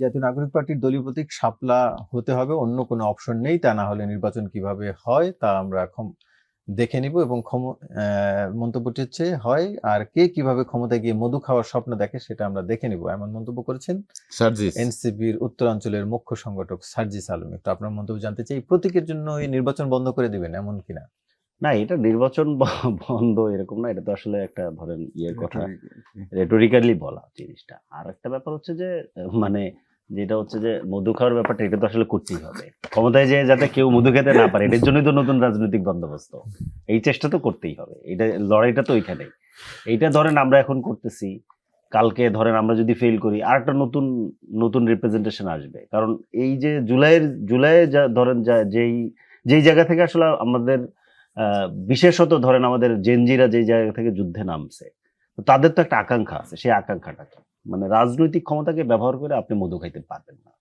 জাতীয় নাগরিক পার্টির দলীয় প্রতীক শাপলা হতে হবে, অন্য কোনো অপশন নেই। তা না হলে নির্বাচন কিভাবে হয় তা আমরা দেখে নিব। এবং মন্তব্যটি হচ্ছে হয়, আর কে কিভাবে ক্ষমতায় গিয়ে মধু খাওয়ার স্বপ্ন দেখে সেটা আমরা দেখে নিব, এমন মন্তব্য করেছেন সার্জিস এনসিপির উত্তরাঞ্চলের মুখ্য সংগঠক সার্জিস আলম। একটু আপনার মন্তব্য জানতে চাই। প্রতীকের জন্য এই নির্বাচন বন্ধ করে দিবেন এমন কিনা? না, এটা নির্বাচন বন্ধ এরকম না, এটা তো আসলে একটা ধরেন ইয়ের কথা, রেটোরিক্যালি বলা জিনিসটা। আর একটা ব্যাপার হচ্ছে যে মানে যেটা হচ্ছে যে মধু খাওয়ার ব্যাপারটা, এটা তো আসলে করতেই হবে ক্ষমতায় যে, যাতে কেউ মধু খেতে না পারে, এটার জন্যই তো নতুন রাজনৈতিক বন্দোবস্ত। এই চেষ্টা তো করতেই হবে, এটা লড়াইটা তো ওইখানেই। এইটা ধরেন আমরা এখন করতেছি, কালকে ধরেন আমরা যদি ফেল করি, আর একটা নতুন নতুন রিপ্রেজেন্টেশন আসবে। কারণ এই যে জুলাইয়ে ধরেন যেই যেই জায়গা থেকে আসলে আমাদের বিশেষত ধরেন আমাদের জেনজিরা যেই জায়গা থেকে যুদ্ধে নামছে, তো তাদের তো একটা আকাঙ্ক্ষা আছে। সেই আকাঙ্ক্ষাটা কি, মানে রাজনৈতিক ক্ষমতাকে ব্যবহার করে আপনি মধু খাইতে পারবেন না।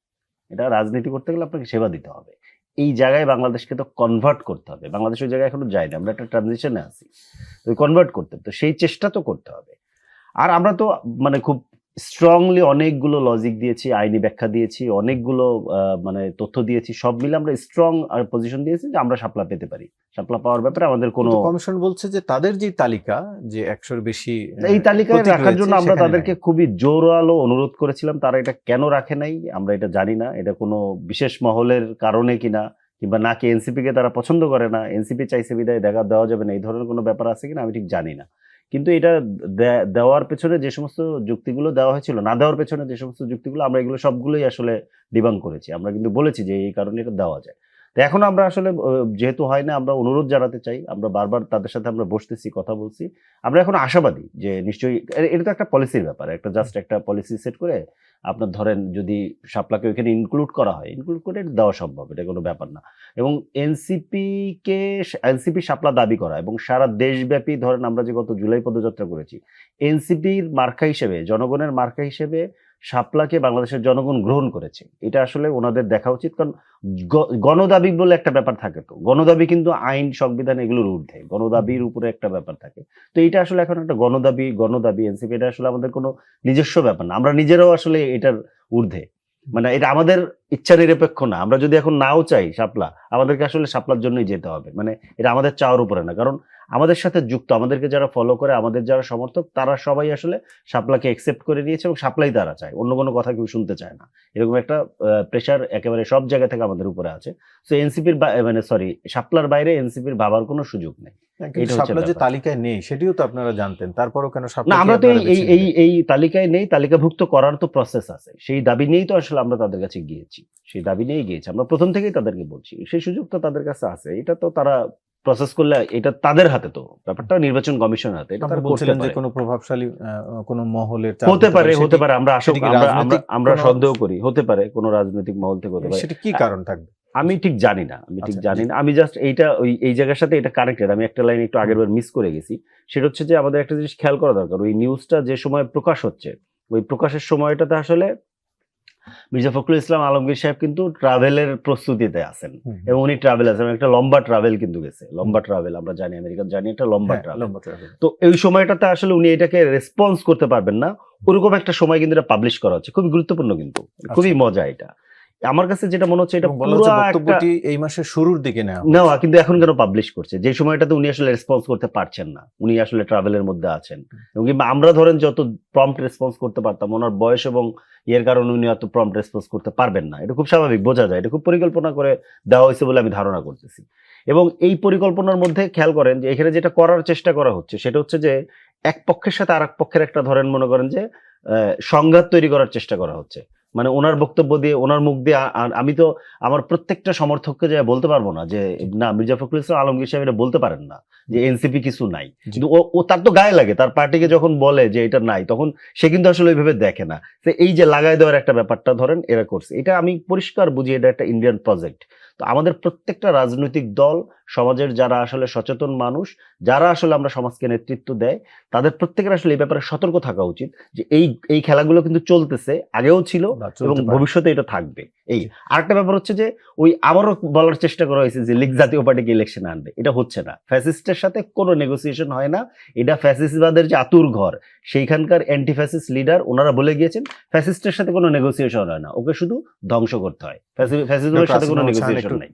এটা রাজনীতি করতে গেলে আপনাকে সেবা দিতে হবে। এই জায়গায় বাংলাদেশকে তো কনভার্ট করতে হবে। বাংলাদেশ ওই জায়গায় এখনো যায়নি, আমরা একটা ট্রানজিশনে আছি, ওই কনভার্ট করতে হবে। তো সেই চেষ্টা তো করতে হবে। আর আমরা তো মানে খুব স্ট্রংলি অনেকগুলো লজিক দিয়েছি, আইনি ব্যাখ্যা দিয়েছি, অনেকগুলো মানে তথ্য দিয়েছি, সব মিলে আমরা স্ট্রং আর পজিশন দিয়েছি যে আমরা শাপলা পেতে পারি। শাপলা পাওয়ার ব্যাপারে আমাদের কোনো, কমিশন বলছে যে তাদের যে তালিকা, যে 100-র বেশি এই তালিকায় রাখার জন্য আমরা তাদেরকে খুবই জোরালো অনুরোধ করেছিলাম। তারা এটা কেন রাখে নাই আমরা এটা জানি না। এটা কোনো বিশেষ মহলের কারণে কিনা, কিংবা নাকি এনসিপি কে তারা পছন্দ করে না, এনসিপি চাইছে বিদায় দেওয়া যাবে না, এই ধরনের কোনো ব্যাপার আছে কিনা আমি ঠিক জানি না। কিন্তু এটা দেওয়ার পেছনে যে সমস্ত যুক্তিগুলো দেওয়া হয়েছিল, না দেওয়ার পেছনে যে সমস্ত যুক্তিগুলো, আমরা এগুলো সবগুলোই আসলে ডিবাঙ্ক করেছি। আমরা কিন্তু বলেছি যে এই কারণে এটা দেওয়া যায়। তো এখন আমরা আসলে যেহেতু হয় না, আমরা অনুরোধ জানাতে চাই। আমরা বারবার তাদের সাথে আমরা বসতেছি, কথা বলছি। আমরা এখন আশাবাদী যে নিশ্চয়ই এটা তো একটা পলিসির ব্যাপার, একটা জাস্ট একটা পলিসি সেট করে আপনার ধরেন যদি শাপলাকে ওইখানে ইনক্লুড করা হয়, ইনক্লুড করে এটা দেওয়া সম্ভব, এটা কোনো ব্যাপার না। এবং এনসিপি শাপলা দাবি করা এবং সারা দেশব্যাপী ধরেন আমরা যে গত জুলাই পদযাত্রা করেছি, এনসিপির মার্কা হিসেবে, জনগণের মার্কা হিসেবে শাপলাকে বাংলাদেশের জনগণ গ্রহণ করেছে। এটা আসলে ওনাদের দেখা উচিত। কারণ গণদাবি বলে একটা ব্যাপার থাকে, তো গণদাবি কিন্তু আইন সংবিধান এগুলোর ঊর্ধ্বে, গণদাবির উপরে একটা ব্যাপার থাকে। তো এটা আসলে এখন একটা গণদাবি এনসিপি, এটা আসলে আমাদের কোনো নিজস্ব ব্যাপার না, আমরা নিজেরাও আসলে এটার ঊর্ধ্বে। মানে এটা আমাদের ইচ্ছা নিরপেক্ষ না। আমরা যদি এখন নাও চাই শাপলা, আমাদেরকে আসলে শাপলার জন্যই যেতে হবে। মানে এটা আমাদের চাওয়ার উপরে না, কারণ আমাদের সাথে যুক্ত, আমাদেরকে যারা ফলো করে, আমাদের যারা সমর্থক, তারা সবাই আসলে শাপলাকে একসেপ্ট করে নিয়েছে এবং শাপলাই তারা চায়, অন্য কোনো কথা কেউ শুনতে চায় না। এরকম একটা প্রেশার একেবারে সব জায়গা থেকে আমাদের উপরে আছে। তো এনসিপির মানে সরি, শাপলার বাইরে এনসিপির ভাবার কোনো সুযোগ নেই। শাপলা যে তালিকায় নেই সেটিও তো আপনারা জানতেন, তারপরও কেন শাপলা? না, আমরা তো এই তালিকায় নেই, তালিকাভুক্ত করার তো প্রসেস আছে। সেই দাবি নিয়েই তো আসলে আমরা তাদের কাছে গিয়েছি, সেই দাবি নিয়েই গিয়েছি। আমরা প্রথম থেকেই তাদেরকে বলছি, সেই সুযোগ তো তাদের কাছে আছে। এটা তো তারা প্রসেস করলে, এটা তাদের হাতে, তো ব্যাপারটা নির্বাচন কমিশনের হাতে। এটা তারা বলছিলেন যে কোনো প্রভাবশালী কোনো মহলের হতে পারে, আমরা সন্দেহ করি, হতে পারে কোনো রাজনৈতিক মহল থেকে হতে পারে। সেটা কি কারণ থাকবে আমি ঠিক জানি না, আমি জাস্ট এইটা এই জায়গার সাথে এটা কানেক্টেড। আমি একটা লাইন একটু আগের বার মিস করে গেছি। সেটা হচ্ছে যে আমাদের একটা জিনিস খেয়াল করা দরকার, ওই নিউজটা যে সময় প্রকাশ হচ্ছে, ওই প্রকাশের সময়টাতে আসলে মির্জা ফখরুল ইসলাম আলমগীর সাহেব কিন্তু ট্রাভেলের প্রস্তুতিতে আছেন, এবং উনি ট্রাভেল আছেন, একটা লম্বা ট্রাভেল কিন্তু গেছে, লম্বা ট্রাভেল আমরা জানি, আমেরিকান জানি, একটা লম্বা ট্রাভেল। তো এই সময়টাতে আসলে উনি এটাকে রেসপন্স করতে পারবেন না, ওরকম একটা সময় কিন্তু এটা পাবলিশ করা হচ্ছে। খুবই গুরুত্বপূর্ণ, কিন্তু খুবই মজা। এটা আমার কাছে যেটা মনে হচ্ছে, এটা বক্তব্যটি এই মাসের শুরুর দিকে নেওয়া, কিন্তু এখন কেন পাবলিশ করছে? যে সময়টাতে উনি আসলে রেসপন্স করতে পারছেন না, উনি আসলে ট্রাভেলের মধ্যে আছেন। এবং আমরা ধরেন যত প্রম্পট রেসপন্স করতে পারতাম, ওনার বয়স এবং এর কারণে উনি এত প্রম্পট রেসপন্স করতে পারবেন না। এটা খুব স্বাভাবিক, বোঝা যায়। এটা খুব পরিকল্পনা করে দেওয়া হয়েছে বলে আমি ধারণা করতেছি। এবং এই পরিকল্পনার মধ্যে খেয়াল করেন যে এখানে যেটা করার চেষ্টা করা হচ্ছে, সেটা হচ্ছে যে এক পক্ষের সাথে আর এক পক্ষের একটা ধরেন মনে করেন যে সংঘাত তৈরি করার চেষ্টা করা হচ্ছে। মানে ওনার বক্তব্য দিয়ে, ওনার মুখ দিয়ে আমি তো আমার প্রত্যেকটা সমর্থককে যে বলতে পারবো না যে না, মির্জা ফখরুল ইসলাম আলমগীর সাহেব এটা বলতে পারেন না যে এনসিপি কিছু নাই। কিন্তু ও তার তো গায়ে লাগে, তার পার্টিকে যখন বলে যে এটা নাই, তখন সে কিন্তু আসলে ওইভাবে দেখে না। তো এই যে লাগাই দেওয়ার একটা ব্যাপারটা ধরেন এরা করছে, এটা আমি পরিষ্কার বুঝি এটা একটা ইন্ডিয়ান প্রজেক্ট। তো আমাদের প্রত্যেকটা রাজনৈতিক দল সমাজের যারা আসলে সচেতন মানুষ, যারা আসলে আমরা সমাজকে নেতৃত্ব দেয়, তাদের প্রত্যেকের আসলে এই ব্যাপারে সতর্ক থাকা উচিত যে এই খেলাগুলো কিন্তু চলতেছে, আগেও ছিল বা এবং চলতে পারে। ভবিষ্যতে এটা থাকবে। এই আরেকটা ব্যাপার হচ্ছে যে ওই আবারও বলার চেষ্টা করা হয়েছে যে লীগ জাতীয় পার্টিকে ইলেকশন আনবে, এটা হচ্ছে না। ফ্যাসিস্টের সাথে কোনো নেগোসিয়েশন হয় না, এটা ফ্যাসিস্টবাদের যে আতুর ঘর, সেইখানকার অ্যান্টি ফ্যাসিস্ট লিডার ওনারা বলে গিয়েছেন ফ্যাসিস্টের সাথে কোনো নেগোসিয়েশন হয় না, ওকে শুধু ধ্বংস করতে হয়, ফ্যাসিজমের সাথে কোনো আসিফ মাহমুদ শাহান নেগোসিয়েশন একটু নাই।